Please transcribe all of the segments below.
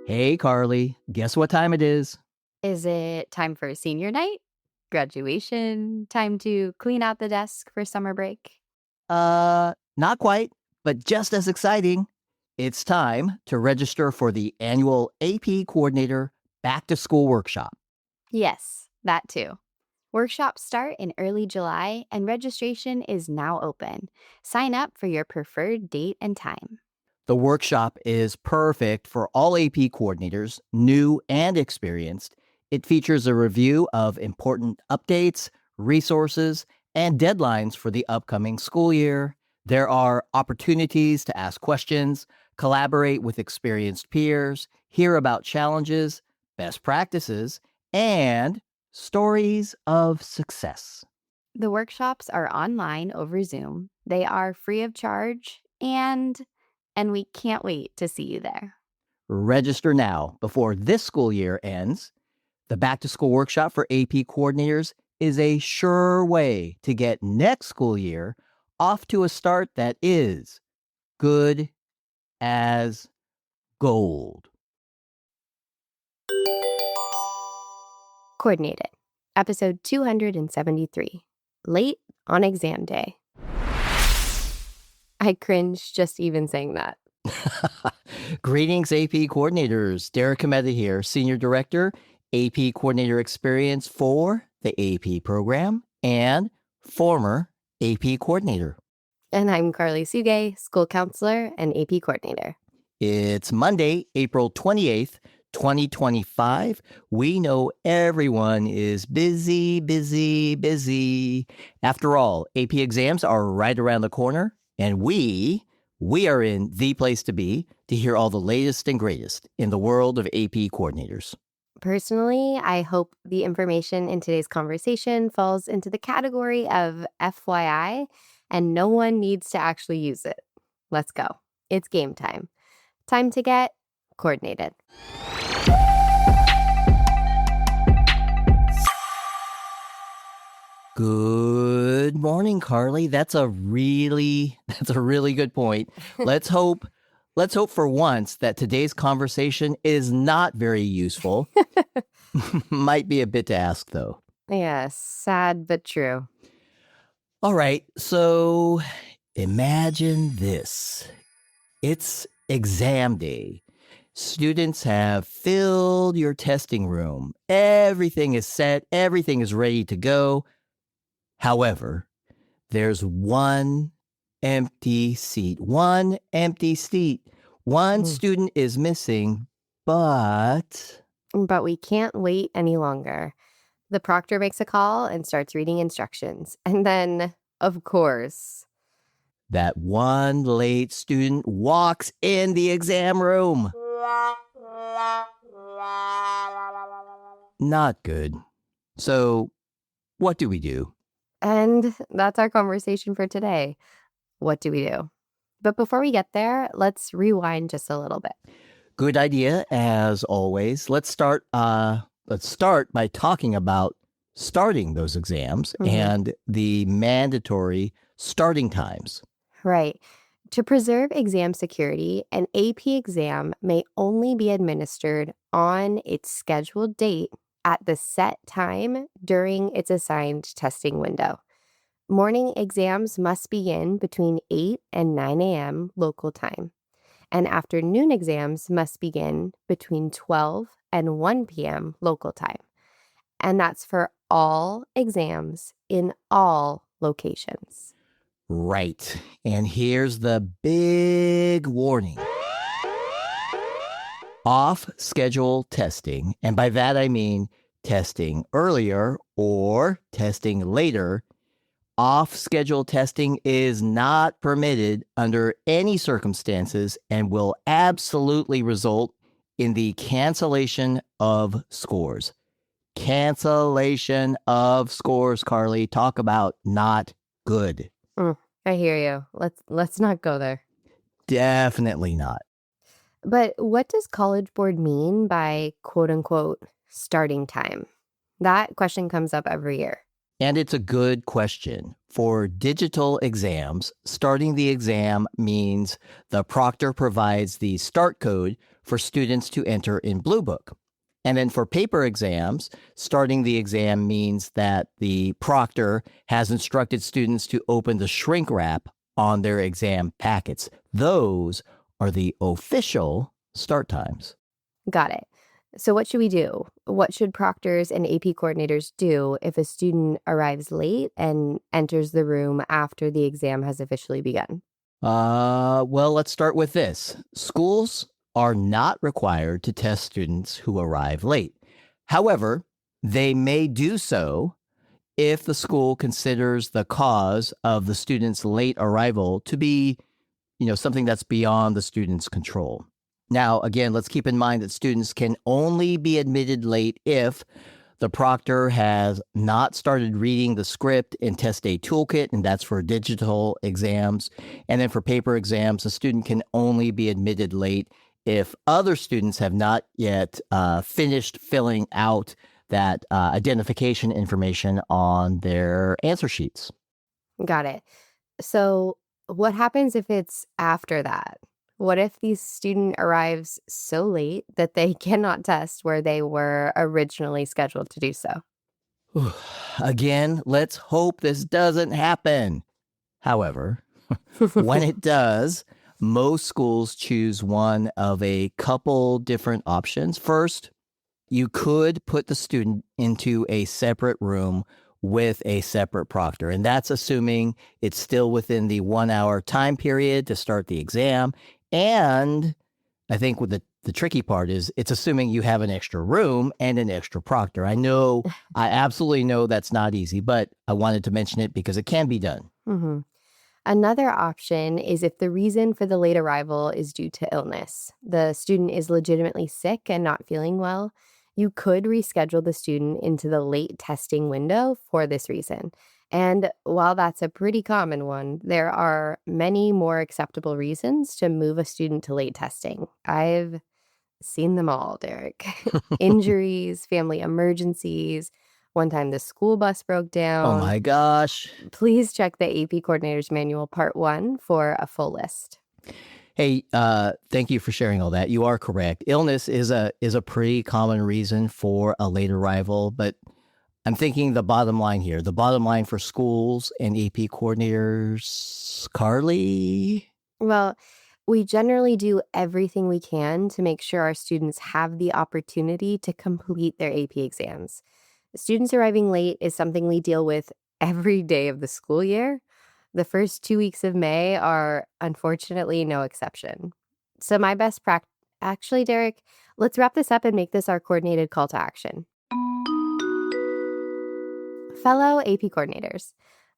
Hey, Carly, guess what time it is? Is it time for senior night? Graduation? Time to clean out the desk for summer break? Not quite, but just as exciting. It's time to register for the annual AP Coordinator Back to School Workshop. Yes, that too. Workshops start in early July and registration is now open. Sign up for your preferred date and time. The workshop is perfect for all AP coordinators, new and experienced. It features a review of important updates, resources, and deadlines for the upcoming school year. There are opportunities to ask questions, collaborate with experienced peers, hear about challenges, best practices, and stories of success. The workshops are online over Zoom. They are free of charge and we can't wait to see you there. Register now before this school year ends. The Back to School Workshop for AP coordinators is a sure way to get next school year off to a start that is good as gold. Coordinated. Episode 273. Late on exam day. I cringe just even saying that. Greetings, AP coordinators. Derek and Karli here, Senior Director, AP Coordinator Experience for the AP program and former AP Coordinator. And I'm Karli Suge, School Counselor and AP Coordinator. It's Monday, April 28th, 2025. We know everyone is busy, busy, busy. After all, AP exams are right around the corner, and we are in the place to be to hear all the latest and greatest in the world of AP coordinators. Personally, I hope the information in today's conversation falls into the category of FYI, and no one needs to actually use it. Let's go. It's game time. Time to get coordinated. Good morning, Karli. That's a really good point. Let's hope for once that today's conversation is not very useful. Might be a bit to ask, though. Yes, sad but true. All right, so imagine this. It's exam day. Students have filled your testing room. Everything is set. Everything is ready to go. However, there's one empty seat. One student is missing, but we can't wait any longer. The proctor makes a call and starts reading instructions. And then, of course, that one late student walks in the exam room. Not good. So, what do we do? And that's our conversation for today. What do we do? But before we get there, let's rewind just a little bit. Good idea, as always. Let's start by talking about starting those exams and the mandatory starting times. Right. To preserve exam security, an AP exam may only be administered on its scheduled date at the set time during its assigned testing window. Morning exams must begin between 8 and 9 a.m. local time, and afternoon exams must begin between 12 and 1 p.m. local time. And that's for all exams in all locations. Right. And here's the big warning. Off-schedule testing, and by that I mean testing earlier or testing later. Off-schedule testing is not permitted under any circumstances and will absolutely result in the cancellation of scores. Cancellation of scores, Karli. Talk about not good. I hear you. Let's not go there. Definitely not. But what does College Board mean by quote unquote starting time? That question comes up every year. And it's a good question. For digital exams, starting the exam means the proctor provides the start code for students to enter in Blue Book. And then for paper exams, starting the exam means that the proctor has instructed students to open the shrink wrap on their exam packets. Those are the official start times. Got it. So what should we do? What should proctors and AP coordinators do if a student arrives late and enters the room after the exam has officially begun? Well, let's start with this. Schools are not required to test students who arrive late. However, they may do so if the school considers the cause of the student's late arrival to be, something that's beyond the student's control. Now, again, let's keep in mind that students can only be admitted late if the proctor has not started reading the script in test day toolkit, and that's for digital exams. And then for paper exams, a student can only be admitted late if other students have not yet finished filling out that identification information on their answer sheets. Got it. So what happens if it's after that? What if the student arrives so late that they cannot test where they were originally scheduled to do so? Again, let's hope this doesn't happen. However, when it does, most schools choose one of a couple different options. First, you could put the student into a separate room with a separate proctor, and that's assuming it's still within the 1 hour time period to start the exam. And I think with the tricky part is it's assuming you have an extra room and an extra proctor. I absolutely know that's not easy, but I wanted to mention it because it can be done. Mm-hmm. Another option is if the reason for the late arrival is due to illness. The student is legitimately sick and not feeling well. You could reschedule the student into the late testing window for this reason. And while that's a pretty common one, there are many more acceptable reasons to move a student to late testing. I've seen them all, Derek. Injuries, family emergencies. One time the school bus broke Oh down. my gosh. Please check the AP Coordinator's Manual Part 1 for a full list. Hey, thank you for sharing all that. You are correct. Illness is a pretty common reason for a late arrival, but I'm thinking the bottom line here. The bottom line for schools and AP coordinators, Karli? Well, we generally do everything we can to make sure our students have the opportunity to complete their AP exams. Students arriving late is something we deal with every day of the school year. The first 2 weeks of May are unfortunately no exception. So my best practice, actually, Derek, let's wrap this up and make this our coordinated call to action. Fellow AP coordinators,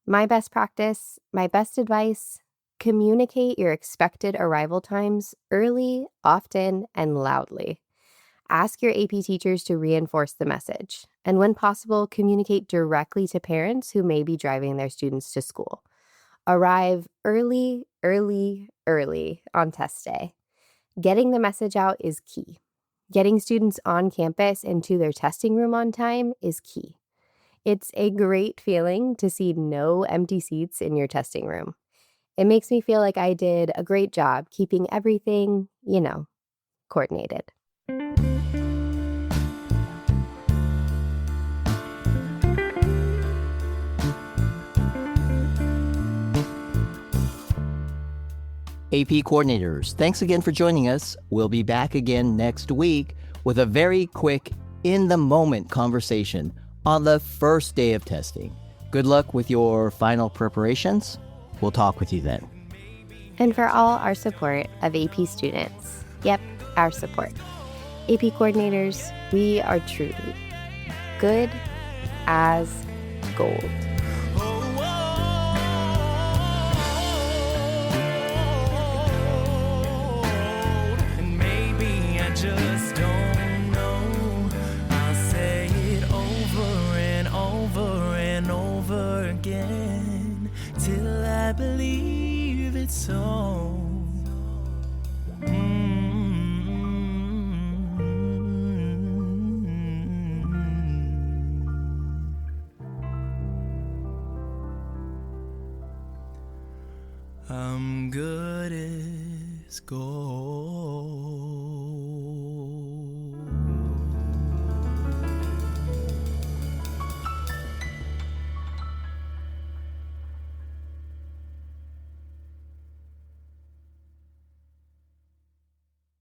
my best practice, my best advice, communicate your expected arrival times early, often, and loudly. Ask your AP teachers to reinforce the message, and when possible, communicate directly to parents who may be driving their students to school. Arrive early, early, early on test day. Getting the message out is key. Getting students on campus and to their testing room on time is key. It's a great feeling to see no empty seats in your testing room. It makes me feel like I did a great job keeping everything, coordinated. AP coordinators, thanks again for joining us. We'll be back again next week with a very quick, in-the-moment conversation on the first day of testing. Good luck with your final preparations. We'll talk with you then. And for all our support of AP students, yep, our support. AP coordinators, we are truly good as gold.